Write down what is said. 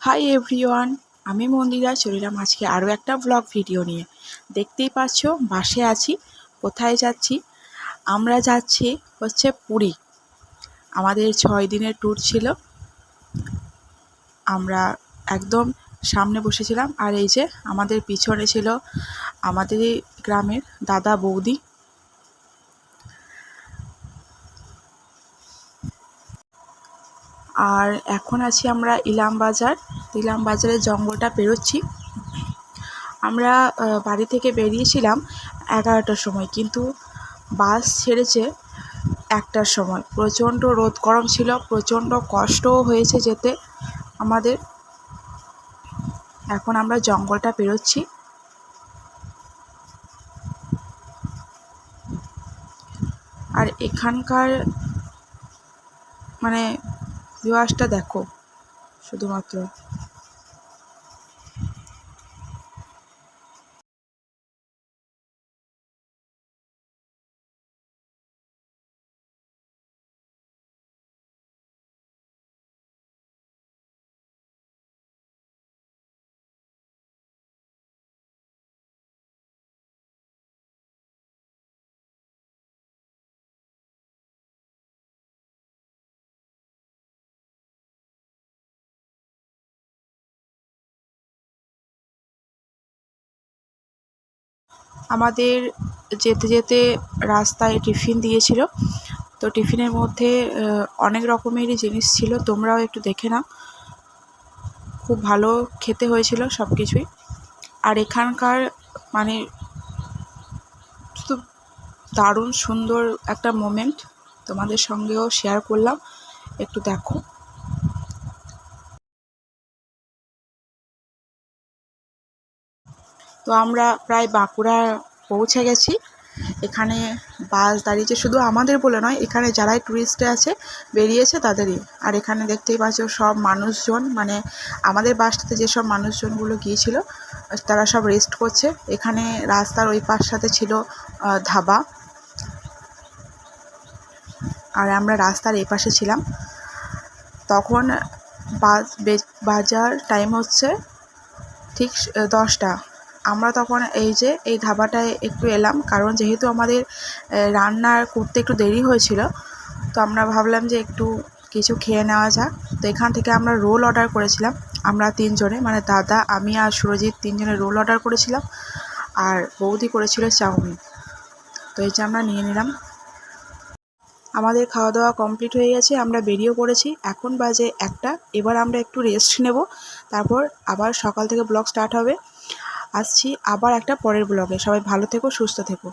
Hi everyone, আমি মন্দিরা চলে এলাম আজকে আরও একটা ব্লগ ভিডিও নিয়ে। দেখতেই পাচ্ছ বাসে আছি। কোথায় যাচ্ছি? আমরা যাচ্ছি হচ্ছে পুরী। আমাদের 6 দিনের ট্যুর ছিল। আমরা একদম সামনে বসেছিলাম, আর এই যে আমাদের পিছনে ছিল আমাদেরই গ্রামের দাদা বৌদি। আর এখন আছি আমরা ইলাম বাজারের জঙ্গলটা পেরোচ্ছি। আমরা বাড়ি থেকে বেরিয়েছিলাম 11টার সময়, কিন্তু বাস ছেড়েছে 1টার সময়। প্রচণ্ড রোদ গরম ছিল, প্রচণ্ড কষ্টও হয়েছে যেতে আমাদের। এখন আমরা জঙ্গলটা পেরোচ্ছি। আর এখানকার মানে ভিউয়ার্সটা দেখো শুধুমাত্র। আমাদের যেতে যেতে রাস্তায় টিফিন দিয়েছিল, তো টিফিনের মধ্যে অনেক রকমেরই জিনিস ছিল, তোমরাও একটু দেখে নাও। খুব ভালো খেতে হয়েছিল সব কিছুই। আর এখানকার মানে শুধু দারুণ সুন্দর একটা মোমেন্ট তোমাদের সঙ্গেও শেয়ার করলাম, একটু দেখো। তো আমরা প্রায় বাঁকুড়া পৌঁছে গেছি। এখানে বাস দাঁড়িয়েছে, শুধু আমাদের বলে নয়, এখানে যারাই ট্যুরিস্টে আছে বেরিয়েছে তাদেরই। আর এখানে দেখতেই পাচ্ছ সব মানুষজন, মানে আমাদের বাসটাতে যেসব মানুষজনগুলো গিয়েছিল তারা সব রেস্ট করছে। এখানে রাস্তার ওই পাশটাতে ছিল ধাবা, আর আমরা রাস্তার এই পাশে ছিলাম। তখন বাজার টাইম হচ্ছে ঠিক 10টা। আমরা তখন এই ধাবাটায় একটু এলাম, কারণ যেহেতু আমাদের রান্না করতে একটু দেরি হয়েছিল, তো আমরা ভাবলাম যে একটু কিছু খেয়ে নেওয়া যাক। তো এখান থেকে আমরা রোল অর্ডার করেছিলাম। আমরা 3 জনে, মানে দাদা, আমি আর সুরজিৎ 3 জনে রোল অর্ডার করেছিলাম, আর বৌদি করেছিল চাউমিন। তো এই যে আমরা নিয়ে নিলাম। আমাদের খাওয়া দাওয়া কমপ্লিট হয়ে গেছে, আমরা বেরিয়েও পড়েছি। এখন বাজে 1টা। এবার আমরা একটু রেস্ট নেব, তারপর আবার সকাল থেকে ব্লগ স্টার্ট হবে। আসছি আবার একটা পরের ব্লগে। সবাই ভালো থেকো, সুস্থ থেকো।